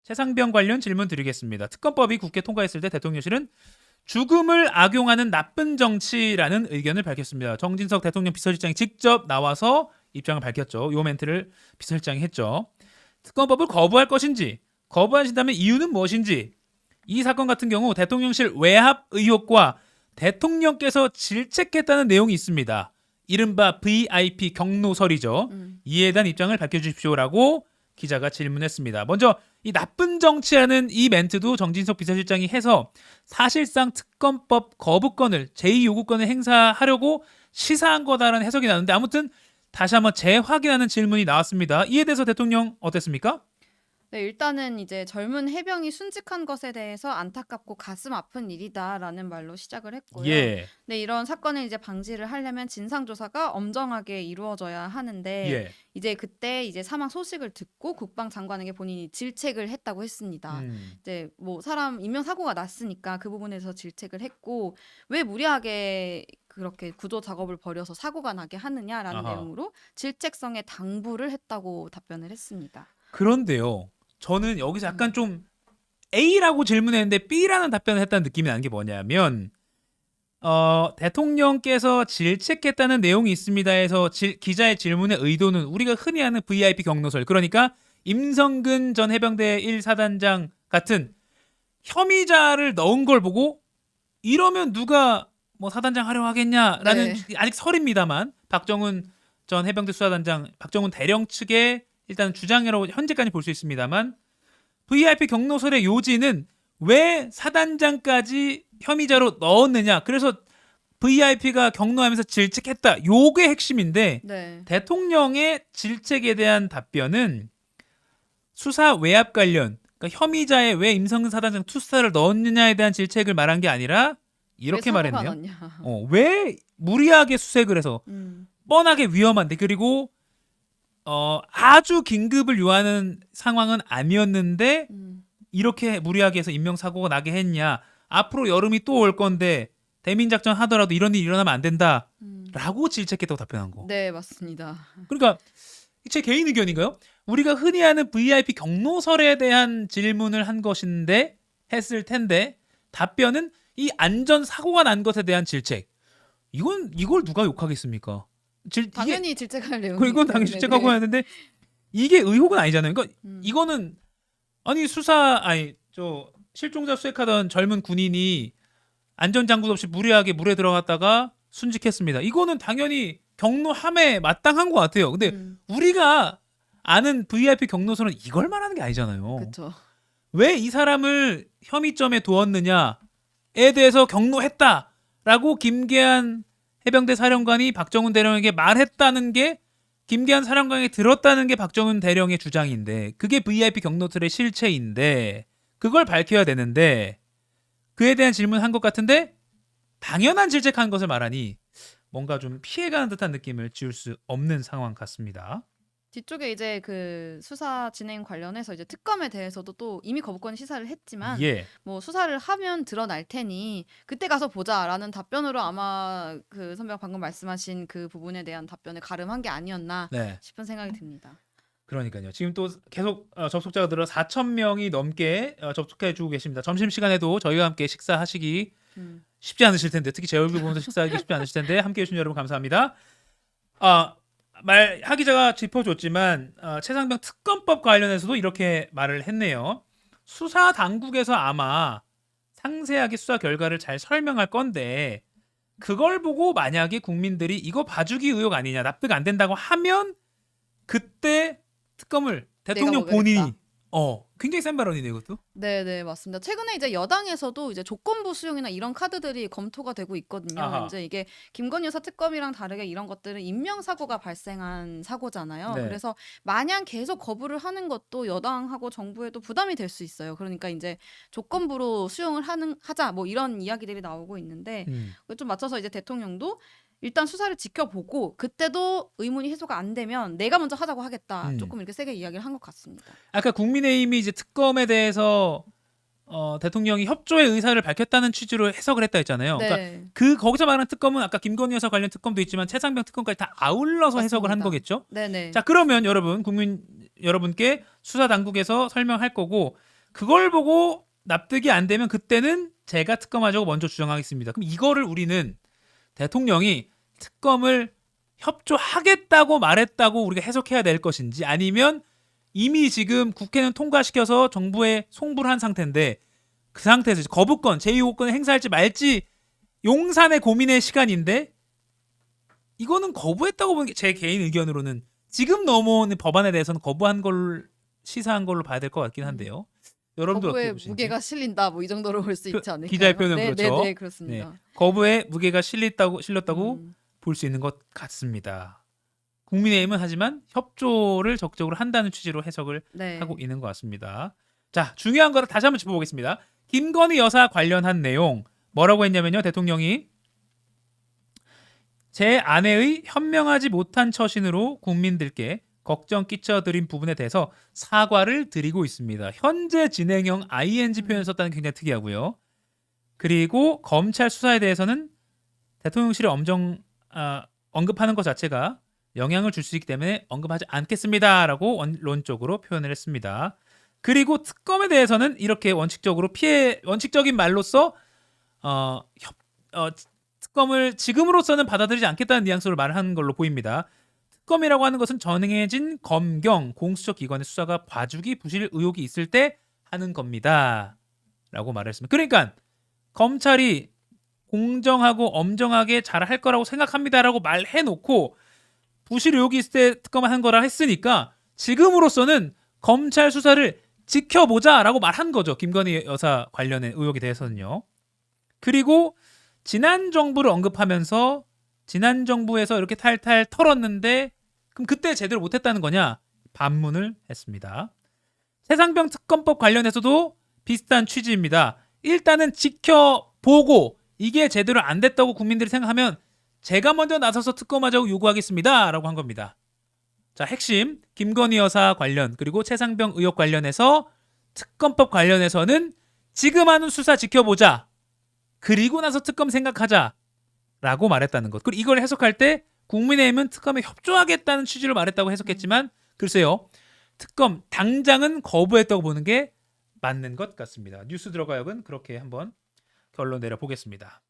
최상병 관련 질문 드리겠습니다. 특검법이 국회 통과했을 때 대통령실은 죽음을 악용하는 나쁜 정치라는 의견을 밝혔습니다. 정진석 대통령 비서실장이 직접 나와서 입장을 밝혔죠. 요 멘트를 비서실장이 했죠. 특검법을 거부할 것인지, 거부하신다면 이유는 무엇인지, 이 사건 같은 경우 대통령실 외압 의혹과 대통령께서 질책했다는 내용이 있습니다. 이른바 VIP 경로설이죠. 이에 대한 입장을 밝혀주십시오라고 기자가 질문했습니다. 먼저 이 나쁜 정치라는 이 멘트도 정진석 비서실장이 해서 사실상 특검법 거부권을 제2요구권을 행사하려고 시사한 거다라는 해석이 나는데, 아무튼 다시 한번 재확인하는 질문이 나왔습니다. 이에 대해서 대통령 어땠습니까? 네, 일단은 이제 젊은 해병이 순직한 것에 대해서 안타깝고 가슴 아픈 일이다라는 말로 시작을 했고요. 예. 네, 이런 사건을 이제 방지를 하려면 진상 조사가 엄정하게 이루어져야 하는데 예. 이제 그때 이제 사망 소식을 듣고 국방장관에게 본인이 질책을 했다고 했습니다. 이제 뭐 사람 인명 사고가 났으니까 그 부분에서 질책을 했고, 왜 무리하게 그렇게 구조 작업을 벌여서 사고가 나게 하느냐라는 아하. 내용으로 질책성에 당부를 했다고 답변을 했습니다. 그런데요, 저는 여기서 약간 좀 A라고 질문했는데 B라는 답변을 했다는 느낌이 나는 게 뭐냐면, 대통령께서 질책했다는 내용이 있습니다 해서 기자의 질문의 의도는 우리가 흔히 아는 VIP 경로설, 그러니까 임성근 전 해병대 1사단장 같은 혐의자를 넣은 걸 보고 이러면 누가 뭐 사단장 하려고 하겠냐라는, 네. 아직 설입니다만, 박정훈 전 해병대 수사단장, 박정훈 대령 측의 일단 주장이라고 현재까지 볼 수 있습니다만, VIP 경로설의 요지는 왜 사단장까지 혐의자로 넣었느냐, 그래서 VIP가 경로하면서 질책했다, 요게 핵심인데, 네. 대통령의 질책에 대한 답변은 수사 외압 관련, 그러니까 혐의자의 왜 임성근 사단장 투스타를 넣었느냐에 대한 질책을 말한 게 아니라 이렇게 왜 사고가 말했네요. 났냐. 왜 무리하게 수색을 해서 뻔하게 위험한데, 그리고 아주 긴급을 요하는 상황은 아니었는데 이렇게 무리하게 해서 인명사고가 나게 했냐, 앞으로 여름이 또 올 건데 대민작전 하더라도 이런 일이 일어나면 안 된다라고 질책했다고 답변한 거. 네, 맞습니다. 그러니까 제 개인 의견인가요? 우리가 흔히 아는 VIP 경로설에 대한 질문을 한 것인데, 했을 텐데 답변은 이 안전 사고가 난 것에 대한 질책. 이걸 누가 욕하겠습니까? 당연히 질책할 내용이 이건 당연히 질책하고 해야 되는데, 이게 의혹은 아니잖아요. 그러니까 이거는, 아니 저 실종자 수색하던 젊은 군인이 안전장구 없이 무리하게 물에 들어갔다가 순직했습니다. 이거는 당연히 경로함에 마땅한 것 같아요. 근데 우리가 아는 VIP 경로선은 이걸 말하는 게 아니잖아요. 그렇죠. 왜 이 사람을 혐의점에 두었느냐에 대해서 경로했다라고 김계한 해병대 사령관이 박정훈 대령에게 말했다는 게, 김계한 사령관에게 들었다는 게 박정훈 대령의 주장인데, 그게 VIP 경로설의 실체인데 그걸 밝혀야 되는데, 그에 대한 질문한 것 같은데 당연한 질책한 것을 말하니 뭔가 좀 피해가는 듯한 느낌을 지울 수 없는 상황 같습니다. 뒤쪽에 이제 그 수사 진행 관련해서 이제 특검에 대해서도 또 이미 거부권 시사를 했지만 예. 뭐 수사를 하면 드러날 테니 그때 가서 보자라는 답변으로 아마 그 선배가 방금 말씀하신 그 부분에 대한 답변을 가름한 게 아니었나 네. 싶은 생각이 듭니다. 그러니까요. 지금 또 계속 접속자가 늘어 4,000명이 넘게 접속해 주고 계십니다. 점심시간에도 저희와 함께 식사하시기 쉽지 않으실 텐데, 특히 제 얼굴 보면서 식사하기 쉽지 않으실 텐데 함께해 주신 여러분 감사합니다. 하 기자가 짚어줬지만 최상병 특검법 관련해서도 이렇게 말을 했네요. 수사 당국에서 아마 상세하게 수사 결과를 잘 설명할 건데, 그걸 보고 만약에 국민들이 이거 봐주기 의혹 아니냐, 납득 안 된다고 하면 그때 특검을 대통령 내가 본인이 먹여야겠다. 굉장히 센 발언이네요, 이것도. 네, 맞습니다. 최근에 이제 여당에서도 이제 조건부 수용이나 이런 카드들이 검토가 되고 있거든요. 아하. 이제 이게 김건희 여사 특검이랑 다르게 이런 것들은 인명 사고가 발생한 사고잖아요. 네. 그래서 마냥 계속 거부를 하는 것도 여당하고 정부에도 부담이 될 수 있어요. 그러니까 이제 조건부로 수용을 하자 뭐 이런 이야기들이 나오고 있는데, 좀 맞춰서 이제 대통령도 일단 수사를 지켜보고 그때도 의문이 해소가 안 되면 내가 먼저 하자고 하겠다. 조금 이렇게 세게 이야기를 한 것 같습니다. 아까 국민의힘이 이제 특검에 대해서 대통령이 협조의 의사를 밝혔다는 취지로 해석을 했다 했잖아요. 네. 그러니까 거기서 말하는 특검은 아까 김건희 여사 관련 특검도 있지만 최상병 특검까지 다 아울러서 해석을 한 맞습니다. 거겠죠. 네네. 자, 그러면 여러분, 국민 여러분께 수사 당국에서 설명할 거고, 그걸 보고 납득이 안 되면 그때는 제가 특검하자고 먼저 주장하겠습니다. 그럼 이거를 우리는 대통령이 특검을 협조하겠다고 말했다고 우리가 해석해야 될 것인지 아니면 이미 지금 국회는 통과시켜서 정부에 송부를 한 상태인데 그 상태에서 거부권, 제2호권을 행사할지 말지 용산의 고민의 시간인데 이거는 거부했다고 보는 게 제 개인 의견으로는 지금 넘어오는 법안에 대해서는 거부한 걸 시사한 걸로 봐야 될 것 같긴 한데요. 여러분들 어떻게 거부에 보시는지. 무게가 실린다 뭐 이 정도로 볼 수 있지 않을까요? 기자의 표현은 네, 그렇죠. 네, 네, 그렇습니다. 거부에 무게가 실렸다고 음, 볼 수 있는 것 같습니다. 국민의힘은 하지만 협조를 적극적으로 한다는 취지로 해석을 네. 하고 있는 것 같습니다. 자, 중요한 거를 다시 한번 짚어보겠습니다. 김건희 여사 관련한 내용 뭐라고 했냐면요. 대통령이 제 아내의 현명하지 못한 처신으로 국민들께 걱정 끼쳐드린 부분에 대해서 사과를 드리고 있습니다. 현재 진행형 ing 표현을 썼다는 게 굉장히 특이하고요. 그리고 검찰 수사에 대해서는 대통령실이 언급하는 것 자체가 영향을 줄 수 있기 때문에 언급하지 않겠습니다라고 원론적으로 표현을 했습니다. 그리고 특검에 대해서는 이렇게 원칙적인 말로써 특검을 지금으로서는 받아들이지 않겠다는 뉘앙스로 말한 걸로 보입니다. 특검이라고 하는 것은 정해진 검경 공수처 기관의 수사가 봐주기 부실 의혹이 있을 때 하는 겁니다라고 말했습니다. 그러니까 검찰이 공정하고 엄정하게 잘할 거라고 생각합니다라고 말해놓고 부실 의혹이 있을 때 특검을 한 거라 했으니까 지금으로서는 검찰 수사를 지켜보자라고 말한 거죠. 김건희 여사 관련된 의혹에 대해서는요. 그리고 지난 정부를 언급하면서 지난 정부에서 이렇게 탈탈 털었는데 그럼 그때 제대로 못했다는 거냐? 반문을 했습니다. 최상병 특검법 관련해서도 비슷한 취지입니다. 일단은 지켜보고 이게 제대로 안 됐다고 국민들이 생각하면 제가 먼저 나서서 특검하자고 요구하겠습니다 라고 한 겁니다. 자, 핵심 김건희 여사 관련 그리고 최상병 의혹 관련해서 특검법 관련해서는 지금 하는 수사 지켜보자. 그리고 나서 특검 생각하자 라고 말했다는 것. 그리고 이걸 해석할 때 국민의힘은 특검에 협조하겠다는 취지로 말했다고 해석했지만 글쎄요. 특검 당장은 거부했다고 보는 게 맞는 것 같습니다. 뉴스 들어가역은 그렇게 한번 결론 내려보겠습니다.